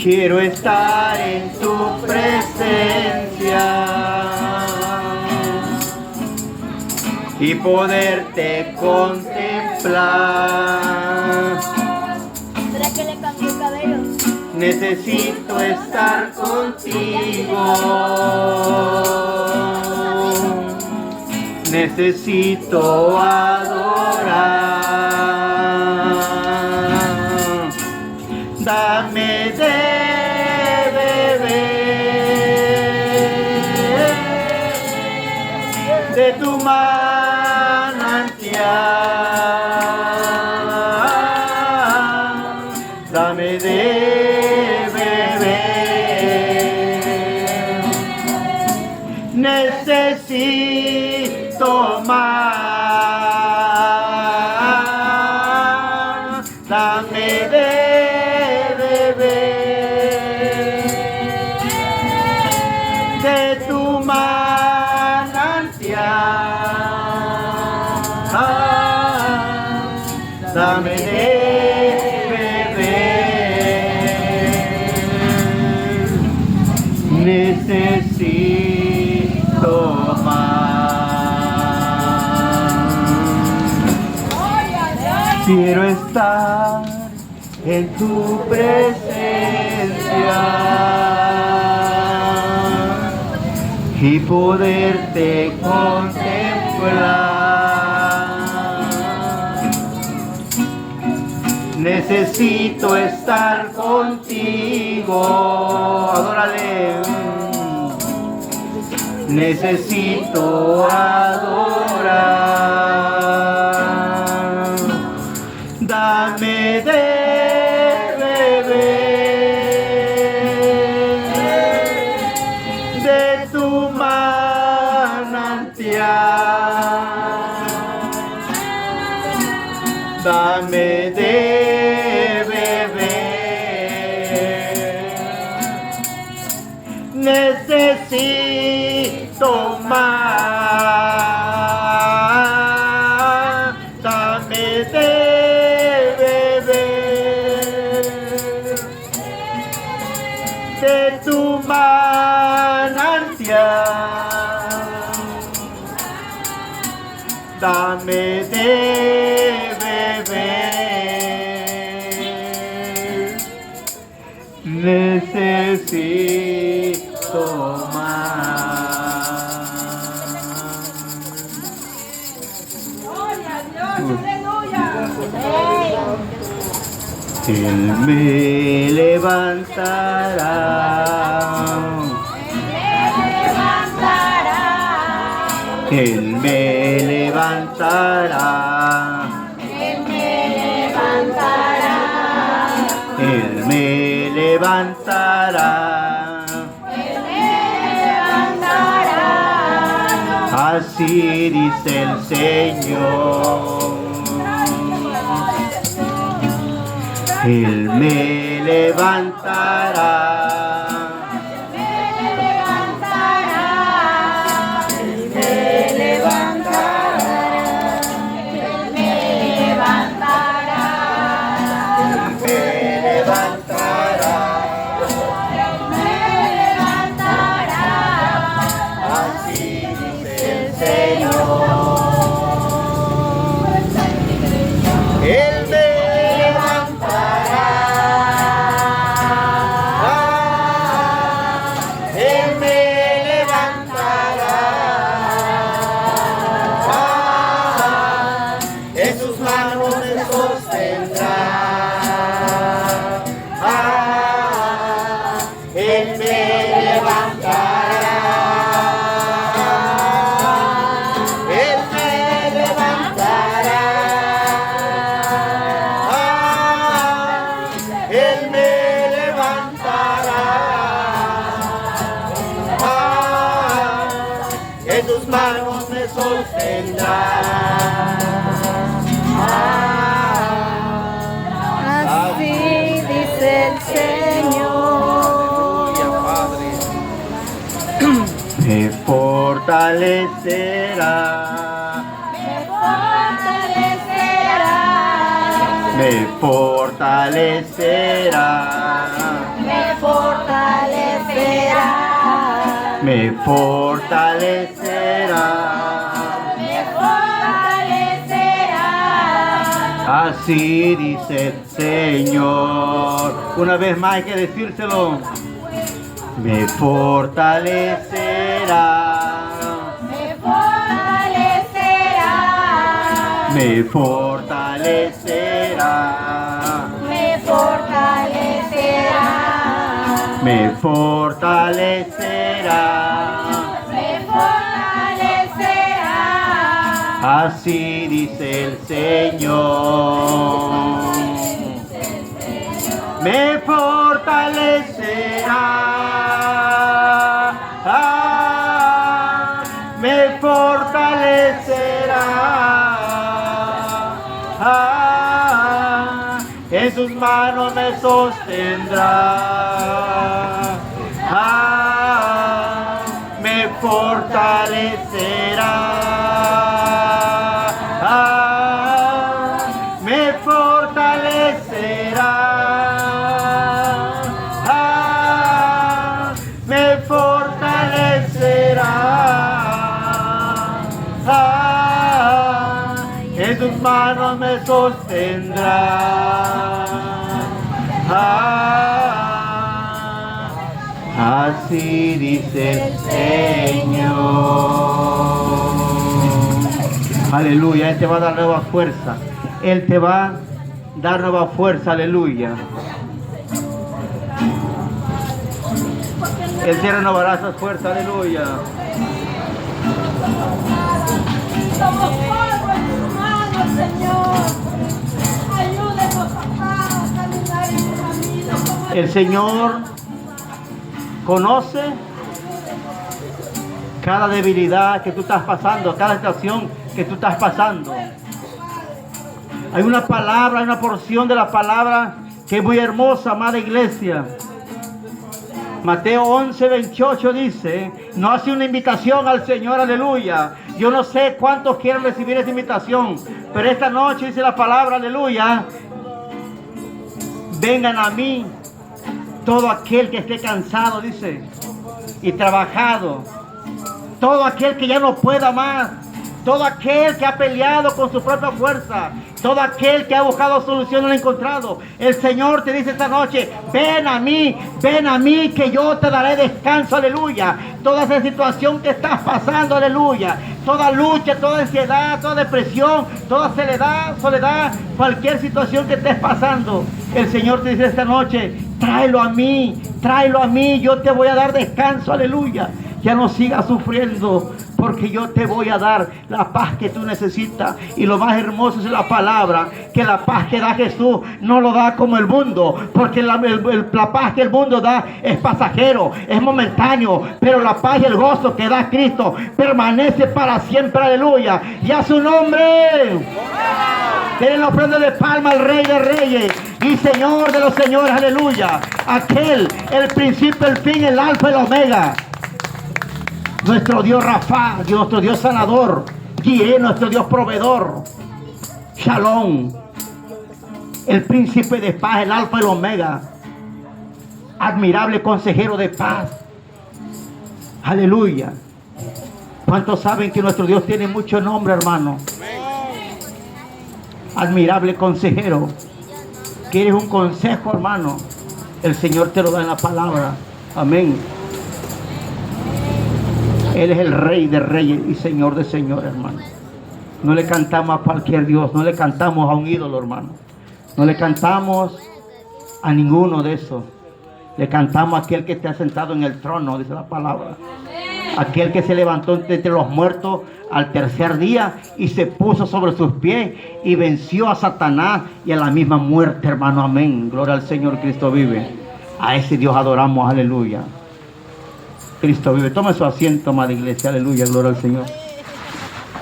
Quiero estar en tu presencia y poderte contemplar. ¿Será que le cambió el cabello? Necesito estar contigo. Necesito adorar. Dame de beber de tu manantial. Dame de beber. Necesito más. Dame de de tu manantial, dame de beber, necesito más. Quiero estar en tu presencia y poderte contemplar. Necesito estar contigo. Adórale. Necesito adorar. Dame de dame de beber, necesito más, dame de beber de tu manantial, dame de necesito más. ¡Gloria a Dios! ¡Aleluya! Él me levantará. Él me levantará. Él me levantará. Él me levantará. Él me levantará. Así dice el Señor. Él me levantará. Así dice el Señor. Me fortalecerá. Me fortalecerá. Me fortalecerá. Me me fortalecerá. me fortalecerá. Así dice el Señor. Una vez más hay que decírselo. Me fortalecerá. Me fortalecerá. Me fortalecerá. Me fortalecerá. Me fortalecerá. Me fortalecerá. Así dice el Señor. Me fortalecerá. Me fortalecerá. En sus manos me sostendrá. Me fortalecerá. Me fortalecerá. Me fortalecerá. En sus manos me sostendrá. Así dice el Señor. Aleluya, Él te va a dar nueva fuerza. Él te va a dar nueva fuerza, aleluya. Él te renovará esa fuerza, aleluya. Somos polvo en tus manos, Señor. Ayúdenos, papá, a caminar en tu camino. El Señor conoce cada debilidad que tú estás pasando, cada situación que tú estás pasando. Hay una palabra, hay una porción de la palabra que es muy hermosa, amada iglesia. Mateo 11:28 dice, no hace una invitación al Señor, aleluya. Yo no sé cuántos quieren recibir esa invitación, pero esta noche dice la palabra, aleluya. Vengan a mí, todo aquel que esté cansado, dice, y trabajado. Todo aquel que ya no pueda más. Todo aquel que ha peleado con su propia fuerza. Todo aquel que ha buscado solución no la ha encontrado. El Señor te dice esta noche, ven a mí que yo te daré descanso, aleluya. Toda esa situación que estás pasando, aleluya. Toda lucha, toda ansiedad, toda depresión, toda soledad, cualquier situación que estés pasando. El Señor te dice esta noche, tráelo a mí, yo te voy a dar descanso, aleluya. Ya no sigas sufriendo, porque yo te voy a dar la paz que tú necesitas. Y lo más hermoso es la palabra, que la paz que da Jesús no lo da como el mundo, porque la paz que el mundo da es pasajero, es momentáneo, pero la paz y el gozo que da Cristo permanece para siempre, aleluya. Y a su nombre, denle la ofrenda de palma al Rey de Reyes y Señor de los señores, aleluya. Aquel, el principio, el fin, el alfa y el omega. Nuestro Dios Rafa, nuestro Dios sanador, Jireh, nuestro Dios proveedor, Shalom, el príncipe de paz, el alfa y el omega, admirable consejero de paz, aleluya. ¿Cuántos saben que nuestro Dios tiene mucho nombre, hermano? Admirable consejero. ¿Quieres un consejo, hermano? El Señor te lo da en la palabra. Amén. Él es el Rey de reyes y Señor de señores, hermano. No le cantamos a cualquier Dios, no le cantamos a un ídolo, hermano. No le cantamos a ninguno de esos. Le cantamos a aquel que está sentado en el trono, dice la palabra. Aquel que se levantó entre los muertos al tercer día y se puso sobre sus pies y venció a Satanás y a la misma muerte, hermano. Amén. Gloria al Señor, Cristo vive. A ese Dios adoramos, aleluya. Cristo vive. Tome su asiento, amada iglesia, aleluya, gloria al Señor.